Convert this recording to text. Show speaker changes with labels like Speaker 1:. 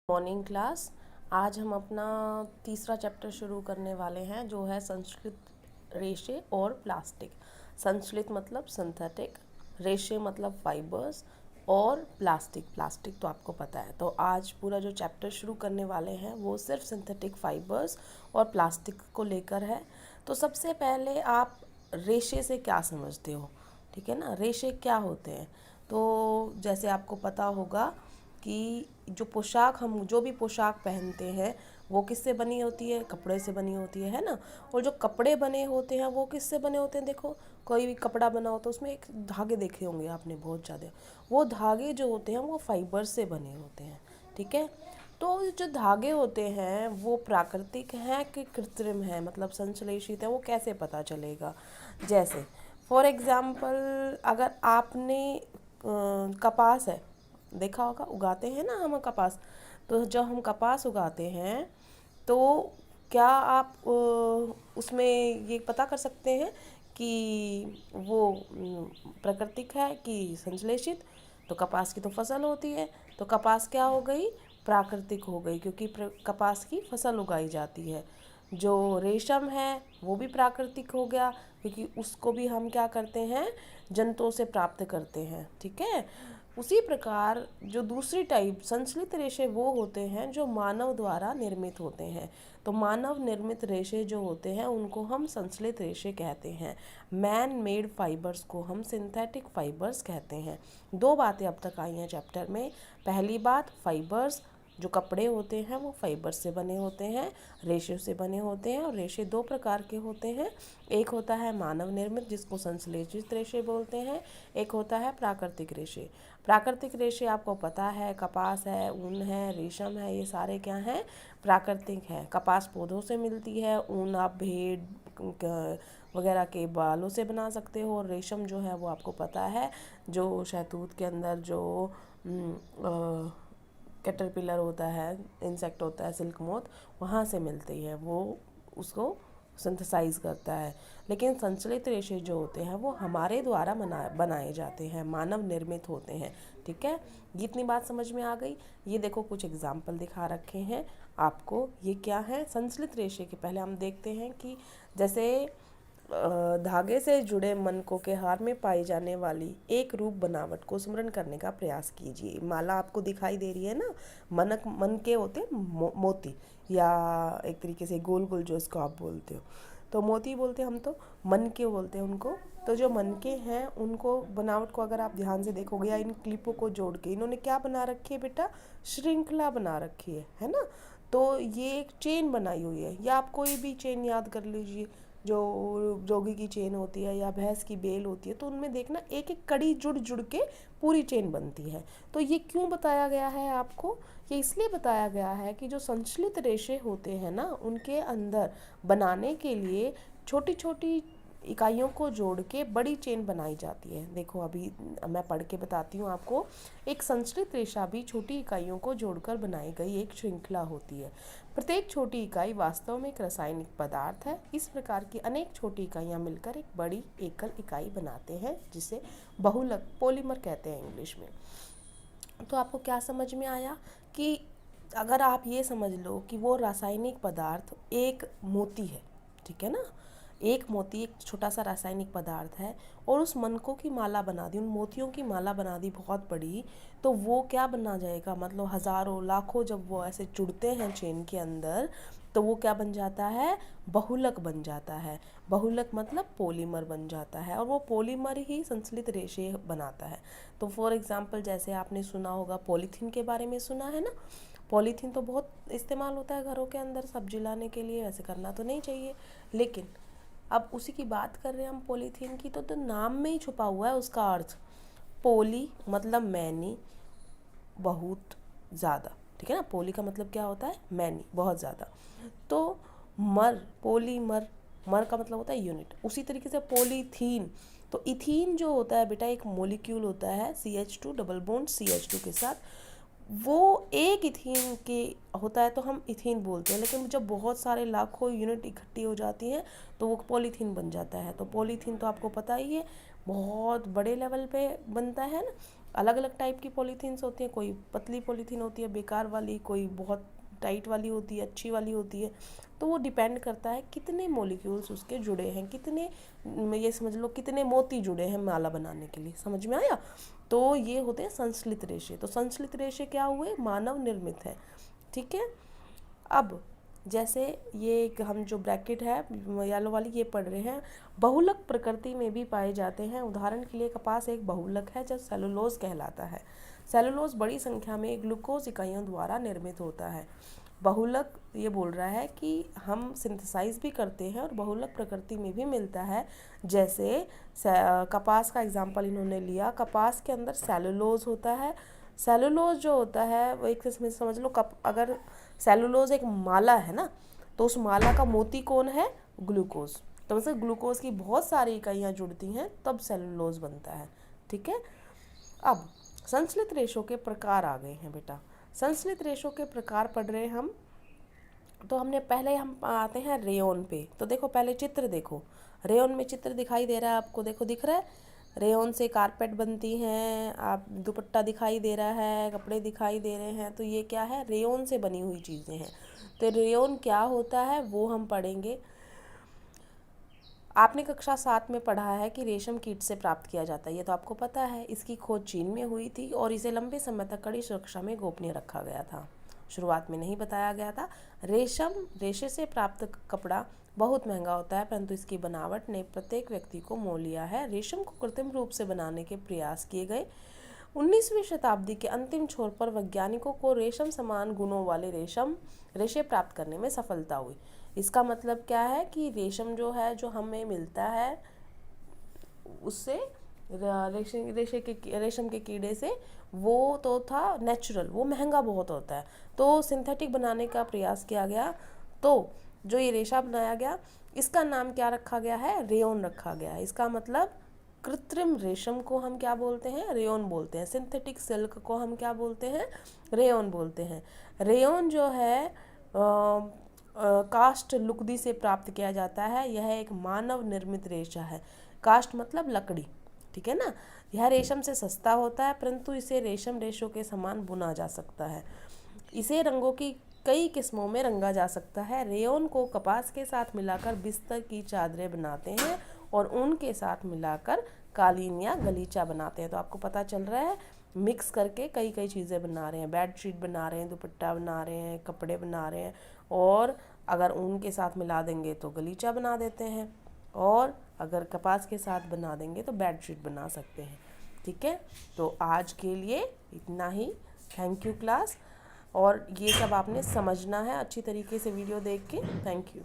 Speaker 1: Morning class. आज हम अपना तीसरा चैप्टर शुरू करने वाले हैं जो है संश्लित रेशे और प्लास्टिक। संश्लित मतलब सिंथेटिक, रेशे मतलब फाइबर्स और प्लास्टिक तो आपको पता है। तो आज पूरा जो चैप्टर शुरू करने वाले हैं वो सिर्फ सिंथेटिक फाइबर्स और प्लास्टिक को लेकर है। तो सबसे पहले आप रेशे से क्या समझते हो, ठीक है ना। रेशे क्या होते हैं, तो जैसे आपको पता होगा कि जो भी पोशाक पहनते हैं वो किससे बनी होती है, कपड़े से बनी होती है ना। और जो कपड़े बने होते हैं वो किससे बने होते हैं, देखो कोई भी कपड़ा बना होता है उसमें एक धागे देखे होंगे आपने बहुत ज़्यादा। वो धागे जो होते हैं वो फाइबर से बने होते हैं, ठीक है। तो जो धागे होते हैं वो प्राकृतिक हैं कि कृत्रिम हैं, मतलब संश्लेषित है, वो कैसे पता चलेगा। जैसे फॉर एग्जाम्पल अगर आपने कपास है देखा होगा, उगाते हैं ना हम कपास। तो जब हम कपास उगाते हैं तो क्या आप उसमें ये पता कर सकते हैं कि वो प्राकृतिक है कि संश्लेषित। तो कपास की तो फसल होती है, तो कपास क्या हो गई, प्राकृतिक हो गई, क्योंकि कपास की फसल उगाई जाती है। जो रेशम है वो भी प्राकृतिक हो गया, क्योंकि उसको भी हम क्या करते हैं, जंतुओं से प्राप्त करते हैं, ठीक है। उसी प्रकार जो दूसरी टाइप संश्लित रेशे वो होते हैं जो मानव द्वारा निर्मित होते हैं। तो मानव निर्मित रेशे जो होते हैं उनको हम संश्लित रेशे कहते हैं। मैन मेड फाइबर्स को हम सिंथेटिक फाइबर्स कहते हैं। दो बातें अब तक आई हैं चैप्टर में। पहली बात, फाइबर्स जो कपड़े होते हैं वो फाइबर से बने होते हैं, रेशे से बने होते हैं। और रेशे दो प्रकार के होते हैं, एक होता है मानव निर्मित जिसको संश्लेषित रेशे बोलते हैं, एक होता है प्राकृतिक रेशे। प्राकृतिक रेशे आपको पता है, कपास है, ऊन है, रेशम है, ये सारे क्या हैं, प्राकृतिक हैं। कपास पौधों से मिलती है, ऊन आप भेड़ वगैरह के बालों से बना सकते हो, और रेशम जो है वो आपको पता है जो शहतूत के अंदर जो कैटरपिलर होता है, इंसेक्ट होता है, सिल्क मोथ, वहाँ से मिलती है, वो उसको सिंथेसाइज करता है। लेकिन संश्लित रेशे जो होते हैं वो हमारे द्वारा बनाए जाते हैं, मानव निर्मित होते हैं, ठीक है। ये इतनी बात समझ में आ गई। ये देखो कुछ एग्जाम्पल दिखा रखे हैं आपको, ये क्या है संश्लित रेशे के। पहले हम देखते हैं कि जैसे धागे से जुड़े मनकों के हार में पाई जाने वाली एक रूप बनावट को स्मरण करने का प्रयास कीजिए। माला आपको दिखाई दे रही है ना, मन के होते हैं मोती, या एक तरीके से गोल गोल जो इसको आप बोलते हो, तो मोती बोलते हैं हम, तो मन के बोलते हैं उनको। तो जो मन के हैं उनको बनावट को अगर आप ध्यान से देखोगे या इन क्लिपों को जोड़ के इन्होंने क्या बना रखी है बेटा, श्रृंखला बना रखी है ना। तो ये एक चेन बनाई हुई है, या आप कोई भी चेन याद कर लीजिए, जो जोगी की चेन होती है या भैंस की बेल होती है, तो उनमें देखना एक एक कड़ी जुड़ जुड़ के पूरी चेन बनती है। तो ये क्यों बताया गया है आपको, ये इसलिए बताया गया है कि जो संश्लित रेशे होते हैं ना उनके अंदर बनाने के लिए छोटी छोटी इकाइयों को जोड़ के बड़ी चेन बनाई जाती है। देखो अभी मैं पढ़ के बताती हूँ आपको। एक संश्लित रेशा भी छोटी इकाइयों को जोड़कर बनाई गई एक श्रृंखला होती है। प्रत्येक छोटी इकाई वास्तव में एक रासायनिक पदार्थ है। इस प्रकार की अनेक छोटी इकाइयाँ मिलकर एक बड़ी एकल इकाई बनाते हैं जिसे बहुलक पॉलीमर कहते हैं इंग्लिश में। तो आपको क्या समझ में आया कि अगर आप ये समझ लो कि वो रासायनिक पदार्थ एक मोती है, ठीक है ना, एक मोती एक छोटा सा रासायनिक पदार्थ है, और उस मनकों की माला बना दी, उन मोतियों की माला बना दी बहुत बड़ी, तो वो क्या बना जाएगा, मतलब हज़ारों लाखों जब वो ऐसे जुड़ते हैं चेन के अंदर तो वो क्या बन जाता है, बहुलक बन जाता है। बहुलक मतलब पॉलीमर बन जाता है, और वो पॉलीमर ही संश्लित रेशे बनाता है। तो फॉर एग्जांपल जैसे आपने सुना होगा, पॉलीथीन के बारे में सुना है ना। पॉलीथीन तो बहुत इस्तेमाल होता है घरों के अंदर सब्जी लाने के लिए, वैसे करना तो नहीं चाहिए, लेकिन अब उसी की बात कर रहे हैं हम पॉलीथीन की। तो नाम में ही छुपा हुआ है उसका अर्थ। पोली मतलब मैनी, बहुत ज़्यादा, ठीक है ना। पोली का मतलब क्या होता है, मैनी, बहुत ज़्यादा। तो मर, पॉलीमर, मर का मतलब होता है यूनिट। उसी तरीके से पॉलीथीन, तो इथीन जो होता है बेटा एक मॉलिक्यूल होता है CH2 डबल बॉन्ड CH2 के साथ, वो एक इथीन के होता है तो हम इथीन बोलते हैं। लेकिन जब बहुत सारे लाखों यूनिट इकट्ठी हो जाती हैं तो वो पॉलीथीन बन जाता है। तो पॉलीथीन तो आपको पता ही है बहुत बड़े लेवल पे बनता है ना। अलग अलग टाइप की पॉलीथीन्स होती हैं, कोई पतली पॉलीथीन होती है बेकार वाली, कोई बहुत टाइट वाली होती है, अच्छी वाली होती है। तो वो डिपेंड करता है कितने मॉलिक्यूल्स उसके जुड़े हैं, कितने, ये समझ लो कितने मोती जुड़े हैं माला बनाने के लिए। समझ में आया? तो ये होते हैं संश्लित रेशे। तो संश्लित रेशे क्या हुए? मानव निर्मित है। ठीक है। अब जैसे ये एक हम जो ब्रैकेट है येलो वाली ये पढ़ रहे हैं, बहुलक प्रकृति में भी पाए जाते हैं। उदाहरण के लिए कपास एक बहुलक है जो सेलुलोज कहलाता है। सेलुलोज बड़ी संख्या में ग्लूकोज इकाइयों द्वारा निर्मित होता है। बहुलक ये बोल रहा है कि हम सिंथेसाइज भी करते हैं और बहुलक प्रकृति में भी मिलता है। जैसे कपास का एग्जाम्पल इन्होंने लिया, कपास के अंदर सेलुलोज होता है। सेलुलोज जो होता है वो एक किस्म से समझ लो, अगर सेलुलोज एक माला है ना, तो उस माला का मोती कौन है? ग्लूकोज। तो वैसे ग्लूकोज की बहुत सारी इकाइयाँ जुड़ती हैं तब सेलुलोज बनता है। ठीक है। अब संश्लित रेशों के प्रकार आ गए हैं बेटा। संश्लित रेशों के प्रकार पढ़ रहे हम। तो हमने पहले हम आते हैं रेयोन पे। तो देखो पहले चित्र देखो, रेयोन में चित्र दिखाई दे रहा है आपको, देखो दिख रहा है। रेयोन से कारपेट बनती हैं, आप दुपट्टा दिखाई दे रहा है, कपड़े दिखाई दे रहे हैं। तो ये क्या है? रेयोन से बनी हुई चीज़ें हैं। तो रेयोन क्या होता है वो हम पढ़ेंगे। आपने कक्षा 7 में पढ़ा है कि रेशम कीट से प्राप्त किया जाता है, ये तो आपको पता है। इसकी खोज चीन में हुई थी और इसे लंबे समय तक कड़ी सुरक्षा में गोपनीय रखा गया था। शुरुआत में नहीं बताया गया था। रेशे से प्राप्त कपड़ा बहुत महंगा होता है, परंतु इसकी बनावट ने प्रत्येक व्यक्ति को मोह लिया है। रेशम को कृत्रिम रूप से बनाने के प्रयास किए गए। 19वीं शताब्दी के अंतिम छोर पर वैज्ञानिकों को रेशम समान गुणों वाले रेशे प्राप्त करने में सफलता हुई। इसका मतलब क्या है कि रेशम जो है, जो हमें मिलता है उससे, रेशम के कीड़े से, वो तो था नेचुरल, वो महंगा बहुत होता है। तो सिंथेटिक बनाने का प्रयास किया गया। तो जो ये रेशा बनाया गया इसका नाम क्या रखा गया है? रेयोन रखा गया है। इसका मतलब कृत्रिम रेशम को हम क्या बोलते हैं? रेयोन बोलते हैं। सिंथेटिक सिल्क को हम क्या बोलते हैं? रेयोन बोलते हैं। रेयोन जो है कास्ट लुगदी से प्राप्त किया जाता है। यह एक मानव निर्मित रेशा है। कास्ट मतलब लकड़ी, ठीक है ना। यह रेशम से सस्ता होता है, परंतु इसे रेशम रेशों के समान बुना जा सकता है। इसे रंगों की कई किस्मों में रंगा जा सकता है। रेयोन को कपास के साथ मिलाकर बिस्तर की चादरें बनाते हैं और ऊन के साथ मिलाकर कालीन या गलीचा बनाते हैं। तो आपको पता चल रहा है, मिक्स करके कई कई चीज़ें बना रहे हैं। बेडशीट बना रहे हैं, दुपट्टा बना रहे हैं, कपड़े बना रहे हैं, और अगर ऊन के साथ मिला देंगे तो गलीचा बना देते हैं, और अगर कपास के साथ बना देंगे तो बेडशीट बना सकते हैं। ठीक है। तो आज के लिए इतना ही। Thank you class. और ये सब आपने समझना है अच्छी तरीके से वीडियो देख के। Thank you.